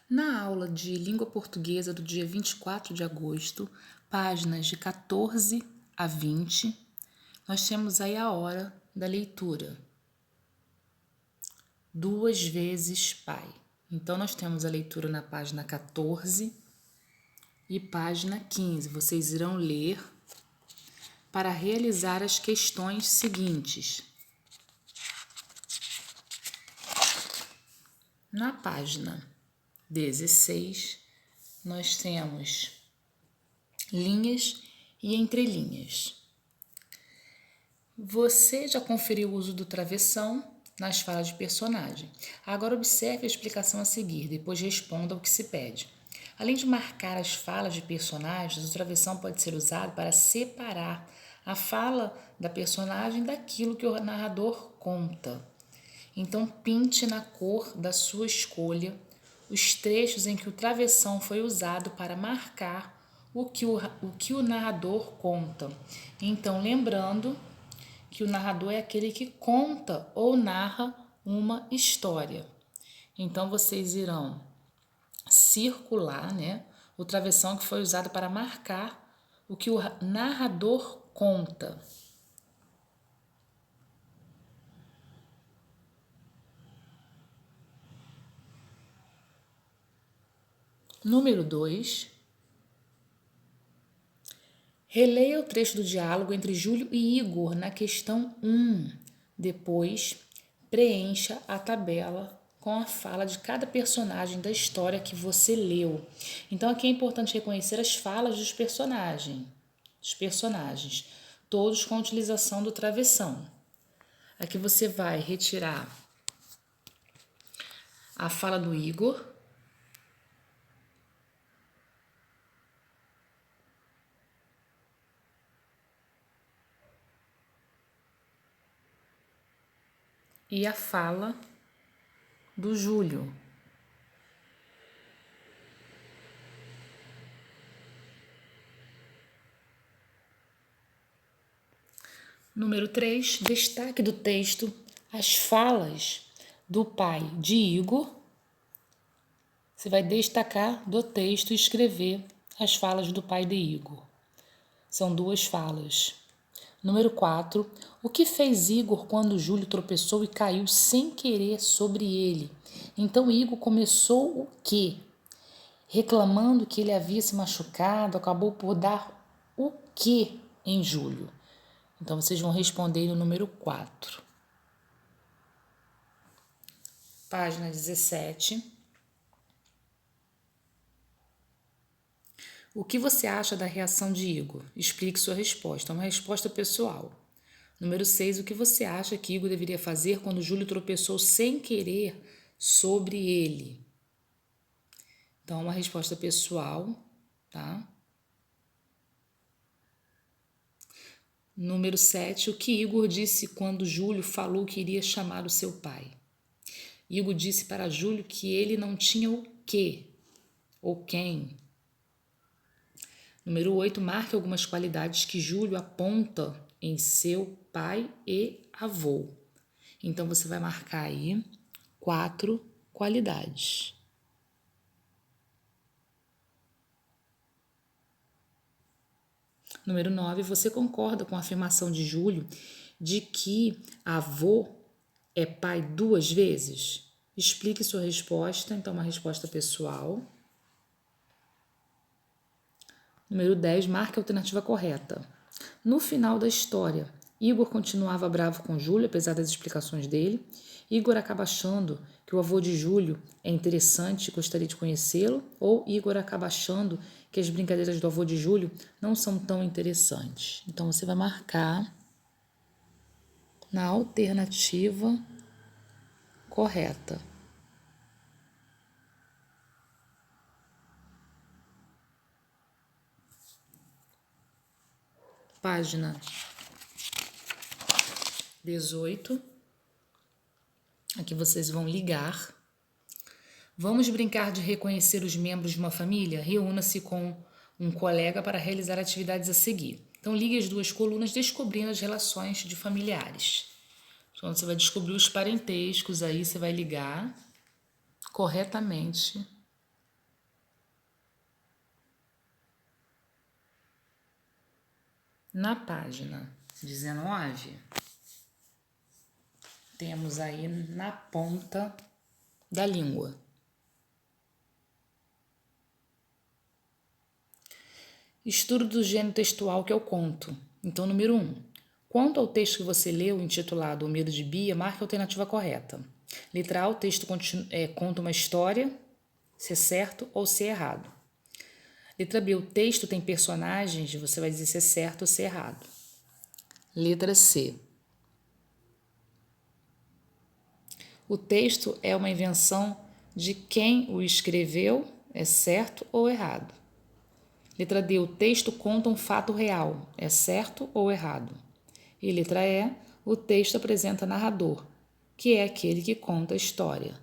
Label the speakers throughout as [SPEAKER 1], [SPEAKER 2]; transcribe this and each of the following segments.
[SPEAKER 1] Na aula de língua portuguesa do dia 24 de agosto, páginas de 14 a 20, nós temos aí a hora da leitura. 2 vezes pai. Então, nós temos a leitura na página 14 e página 15. Vocês irão ler para realizar as questões seguintes. Na página 16, nós temos linhas e entrelinhas. Você já conferiu o uso do travessão nas falas de personagem. Agora observe a explicação a seguir, depois responda ao que se pede. Além de marcar as falas de personagens, o travessão pode ser usado para separar a fala da personagem daquilo que o narrador conta. Então, pinte na cor da sua escolha os trechos em que o travessão foi usado para marcar o que o narrador conta. Então, lembrando que o narrador é aquele que conta ou narra uma história. Então, vocês irão circular, o travessão que foi usado para marcar o que o narrador conta. Número 2. Releia o trecho do diálogo entre Júlio e Igor na questão 1. Depois, preencha a tabela com a fala de cada personagem da história que você leu. Então, aqui é importante reconhecer as falas dos personagens, todos com a utilização do travessão. Aqui você vai retirar a fala do Igor, e a fala do Júlio. Número 3, destaque do texto as falas do pai de Igor. Você vai destacar do texto e escrever as falas do pai de Igor. São 2 falas. Número 4, o que fez Igor quando Júlio tropeçou e caiu sem querer sobre ele? Então Igor começou o quê? Reclamando que ele havia se machucado, acabou por dar o quê em Júlio? Então, vocês vão responder no número 4. Página 17. O que você acha da reação de Igor? Explique sua resposta. É uma resposta pessoal. Número 6. O que você acha que Igor deveria fazer quando Júlio tropeçou sem querer sobre ele? Então, uma resposta pessoal, tá? Número 7, o que Igor disse quando Júlio falou que iria chamar o seu pai? Igor disse para Júlio que ele não tinha o quê ou quem. Número 8, marque algumas qualidades que Júlio aponta em seu pai e avô. Então, você vai marcar aí 4 qualidades. Número 9, você concorda com a afirmação de Júlio de que avô é pai 2 vezes? Explique sua resposta, então uma resposta pessoal. Número 10, marque a alternativa correta. No final da história, Igor continuava bravo com Júlio, apesar das explicações dele. Igor acaba achando que o avô de Júlio é interessante e gostaria de conhecê-lo, ou Igor acaba achando que as brincadeiras do avô de Júlio não são tão interessantes. Então, você vai marcar na alternativa correta. Página 18. Aqui vocês vão ligar. Vamos brincar de reconhecer os membros de uma família? Reúna-se com um colega para realizar atividades a seguir. Então, ligue as 2 colunas descobrindo as relações de familiares. Então, você vai descobrir os parentescos aí, você vai ligar corretamente Na página 19, temos aí na ponta da língua. Estudo do gênero textual, que é o conto. Então, número 1. Quanto ao texto que você leu, intitulado O Medo de Bia, marque a alternativa correta. Letra A, o texto conta uma história, se é certo ou se é errado. Letra B, o texto tem personagens, você vai dizer se é certo ou se é errado. Letra C. O texto é uma invenção de quem o escreveu, é certo ou errado. Letra D, o texto conta um fato real, é certo ou errado. E letra E, o texto apresenta narrador, que é aquele que conta a história,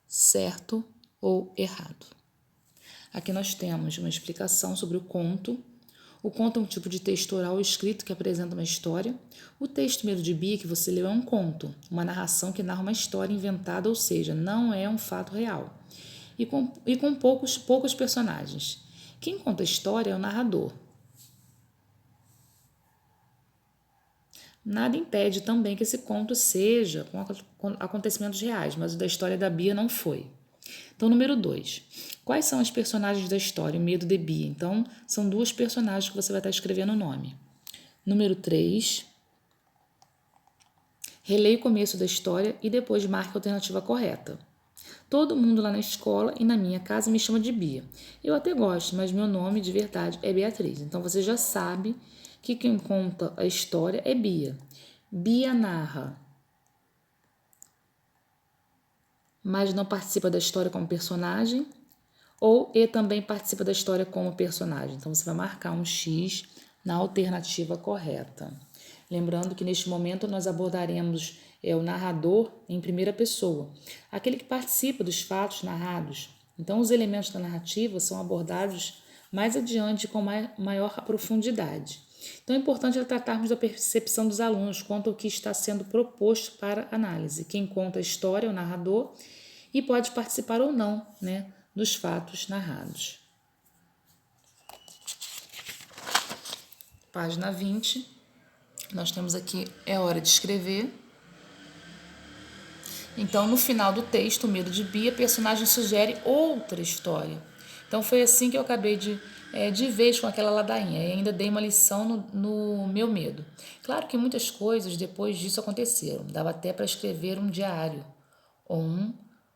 [SPEAKER 1] certo ou errado. Aqui nós temos uma explicação sobre o conto. O conto é um tipo de texto oral escrito que apresenta uma história. O texto Medo de Bia que você leu é um conto, uma narração que narra uma história inventada, ou seja, não é um fato real. E com poucos personagens. Quem conta a história é o narrador. Nada impede também que esse conto seja com acontecimentos reais, mas o da história da Bia não foi. Então, número 2. Quais são as personagens da história, o Medo de Bia? Então, são duas personagens que você vai estar escrevendo o nome. Número 3. Releia o começo da história e depois marque a alternativa correta. Todo mundo lá na escola e na minha casa me chama de Bia. Eu até gosto, mas meu nome de verdade é Beatriz. Então, você já sabe que quem conta a história é Bia. Bia narra, mas não participa da história como personagem, ou e também participa da história como personagem. Então, você vai marcar um X na alternativa correta. Lembrando que neste momento nós abordaremos o narrador em primeira pessoa, aquele que participa dos fatos narrados. Então, os elementos da narrativa são abordados mais adiante com maior profundidade. Então, é importante tratarmos da percepção dos alunos quanto ao que está sendo proposto para análise. Quem conta a história é o narrador e pode participar ou não, dos fatos narrados. Página 20, nós temos aqui, é hora de escrever. Então, no final do texto, O Medo de Bia, a personagem sugere outra história. Então, foi assim que eu acabei de vez com aquela ladainha. E ainda dei uma lição no meu medo. Claro que muitas coisas depois disso aconteceram. Dava até para escrever um diário, ou um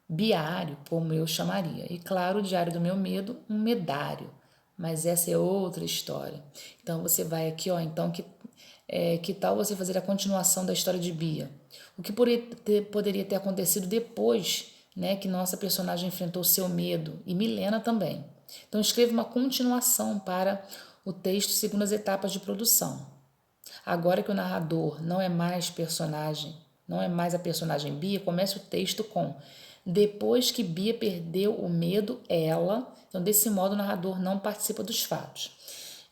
[SPEAKER 1] biário, como eu chamaria. E claro, o diário do meu medo, um medário. Mas essa é outra história. Então, você vai aqui, então que tal você fazer a continuação da história de Bia? O que poderia ter acontecido depois, que nossa personagem enfrentou seu medo, e Milena também. Então, escreva uma continuação para o texto segundo as etapas de produção. Agora que o narrador não é mais a personagem Bia, comece o texto com: depois que Bia perdeu o medo, ela... Então, desse modo, o narrador não participa dos fatos.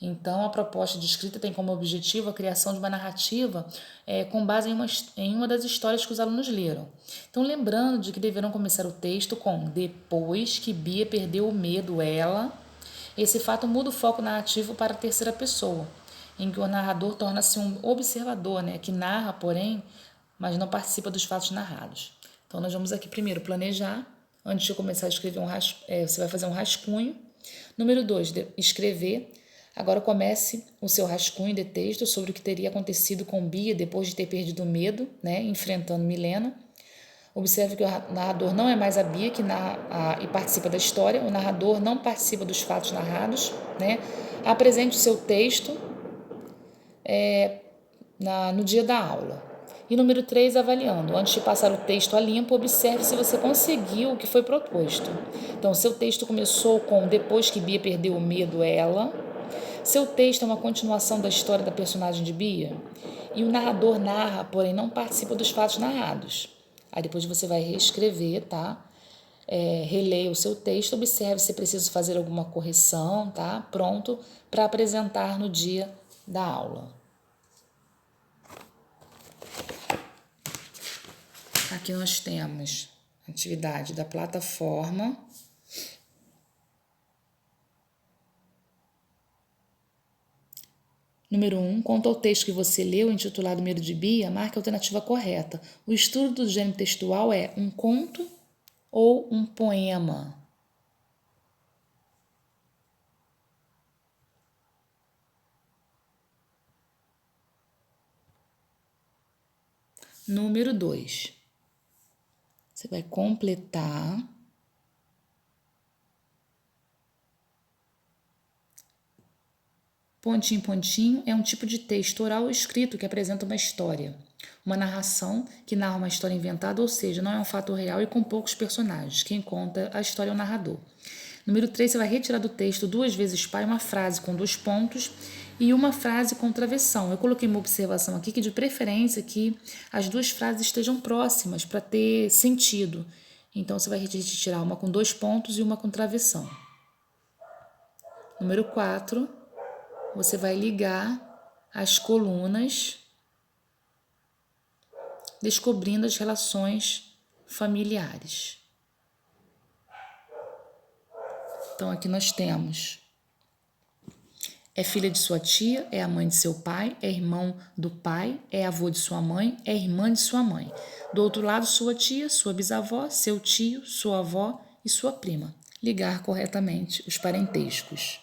[SPEAKER 1] Então, a proposta de escrita tem como objetivo a criação de uma narrativa com base em uma das histórias que os alunos leram. Então, lembrando de que deverão começar o texto com: depois que Bia perdeu o medo, ela... Esse fato muda o foco narrativo para a terceira pessoa, em que o narrador torna-se um observador, que narra, porém, mas não participa dos fatos narrados. Então, nós vamos aqui primeiro planejar. Antes de começar a escrever você vai fazer um rascunho. Número 2, escrever. Agora comece o seu rascunho de texto sobre o que teria acontecido com Bia depois de ter perdido o medo, enfrentando Milena. Observe que o narrador não é mais a Bia que narra e participa da história. O narrador não participa dos fatos narrados. Apresente o seu texto no dia da aula. E número 3, avaliando. Antes de passar o texto a limpo, observe se você conseguiu o que foi proposto. Então, seu texto começou com: depois que Bia perdeu o medo, ela... Seu texto é uma continuação da história da personagem de Bia? E o narrador narra, porém não participa dos fatos narrados. Aí depois você vai reescrever, tá? Releia o seu texto, observe se é preciso fazer alguma correção, tá? Pronto para apresentar no dia da aula. Aqui nós temos a atividade da plataforma. Número 1. Quanto ao texto que você leu, intitulado Medo de Bia, marque a alternativa correta. O estudo do gênero textual é um conto ou um poema? Número 2. Você vai completar. Pontinho, pontinho é um tipo de texto oral ou escrito que apresenta uma história. Uma narração que narra uma história inventada, ou seja, não é um fato real e com poucos personagens. Quem conta a história é o narrador. Número 3, você vai retirar do texto 2 vezes par uma frase com 2 pontos e uma frase com travessão. Eu coloquei uma observação aqui que de preferência que as 2 frases estejam próximas para ter sentido. Então, você vai retirar uma com 2 pontos e uma com travessão. Número 4, você vai ligar as colunas, descobrindo as relações familiares. Então, aqui nós temos: é filha de sua tia, é a mãe de seu pai, é irmão do pai, é avô de sua mãe, é irmã de sua mãe. Do outro lado, sua tia, sua bisavó, seu tio, sua avó e sua prima. Ligar corretamente os parentescos.